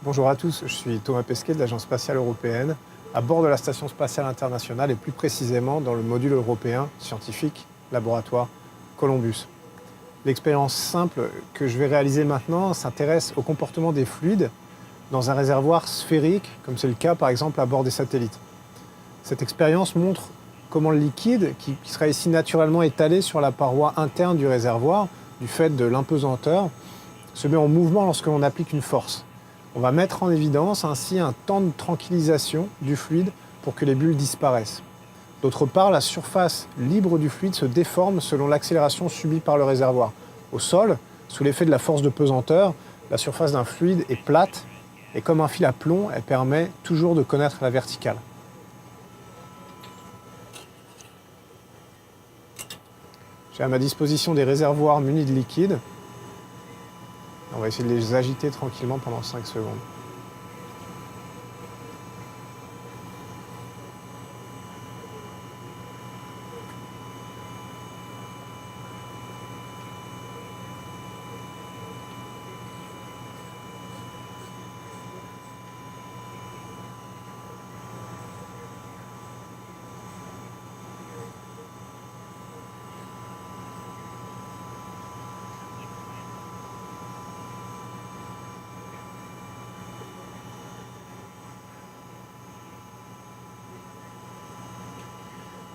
Bonjour à tous, je suis Thomas Pesquet de l'Agence spatiale européenne, à bord de la Station spatiale internationale et plus précisément dans le module européen scientifique laboratoire Columbus. L'expérience simple que je vais réaliser maintenant s'intéresse au comportement des fluides dans un réservoir sphérique, comme c'est le cas par exemple à bord des satellites. Cette expérience montre comment le liquide, qui sera ici naturellement étalé sur la paroi interne du réservoir, du fait de l'impesanteur, se met en mouvement lorsque l'on applique une force. On va mettre en évidence ainsi un temps de tranquillisation du fluide pour que les bulles disparaissent. D'autre part, la surface libre du fluide se déforme selon l'accélération subie par le réservoir. Au sol, sous l'effet de la force de pesanteur, la surface d'un fluide est plate et comme un fil à plomb, elle permet toujours de connaître la verticale. J'ai à ma disposition des réservoirs munis de liquide. On va essayer de les agiter tranquillement pendant 5 secondes.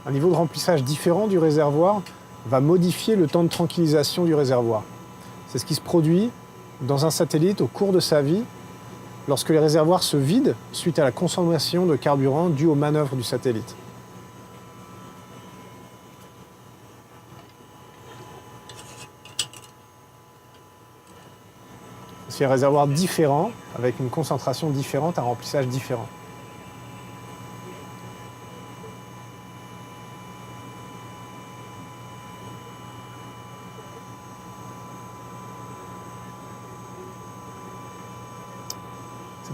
Un niveau de remplissage différent du réservoir va modifier le temps de tranquillisation du réservoir. C'est ce qui se produit dans un satellite au cours de sa vie, lorsque les réservoirs se vident suite à la consommation de carburant due aux manœuvres du satellite. C'est un réservoir différent, avec une concentration différente, un remplissage différent.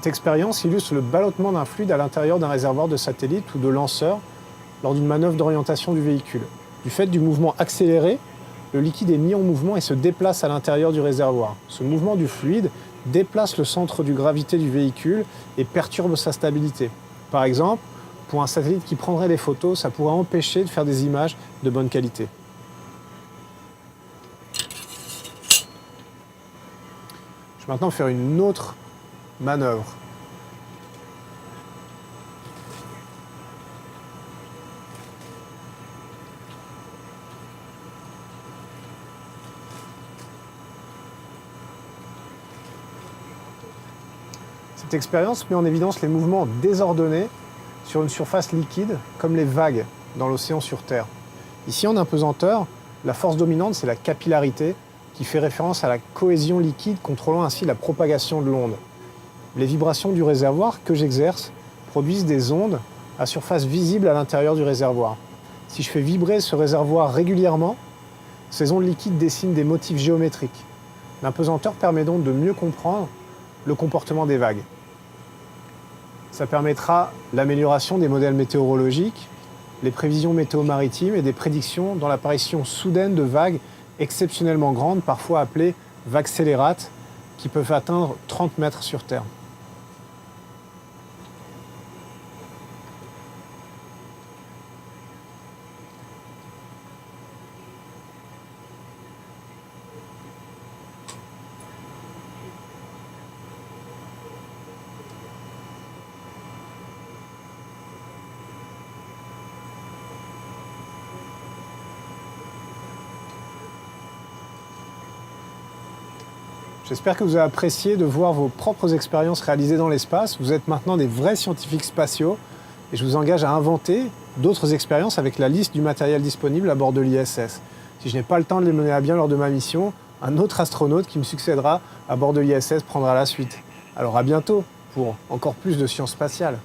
Cette expérience illustre le ballottement d'un fluide à l'intérieur d'un réservoir de satellite ou de lanceur lors d'une manœuvre d'orientation du véhicule. Du fait du mouvement accéléré, le liquide est mis en mouvement et se déplace à l'intérieur du réservoir. Ce mouvement du fluide déplace le centre de gravité du véhicule et perturbe sa stabilité. Par exemple, pour un satellite qui prendrait des photos, ça pourrait empêcher de faire des images de bonne qualité. Je vais maintenant faire une autre manœuvre. Cette expérience met en évidence les mouvements désordonnés sur une surface liquide, comme les vagues dans l'océan sur Terre. Ici, en apesanteur, la force dominante, c'est la capillarité, qui fait référence à la cohésion liquide, contrôlant ainsi la propagation de l'onde. Les vibrations du réservoir que j'exerce produisent des ondes à surface visible à l'intérieur du réservoir. Si je fais vibrer ce réservoir régulièrement, ces ondes liquides dessinent des motifs géométriques. L'impesanteur permet donc de mieux comprendre le comportement des vagues. Ça permettra l'amélioration des modèles météorologiques, les prévisions météo-maritimes et des prédictions dans l'apparition soudaine de vagues exceptionnellement grandes, parfois appelées vagues scélérates, qui peuvent atteindre 30 mètres sur Terre. J'espère que vous avez apprécié de voir vos propres expériences réalisées dans l'espace. Vous êtes maintenant des vrais scientifiques spatiaux et je vous engage à inventer d'autres expériences avec la liste du matériel disponible à bord de l'ISS. Si je n'ai pas le temps de les mener à bien lors de ma mission, un autre astronaute qui me succédera à bord de l'ISS prendra la suite. Alors à bientôt pour encore plus de sciences spatiales.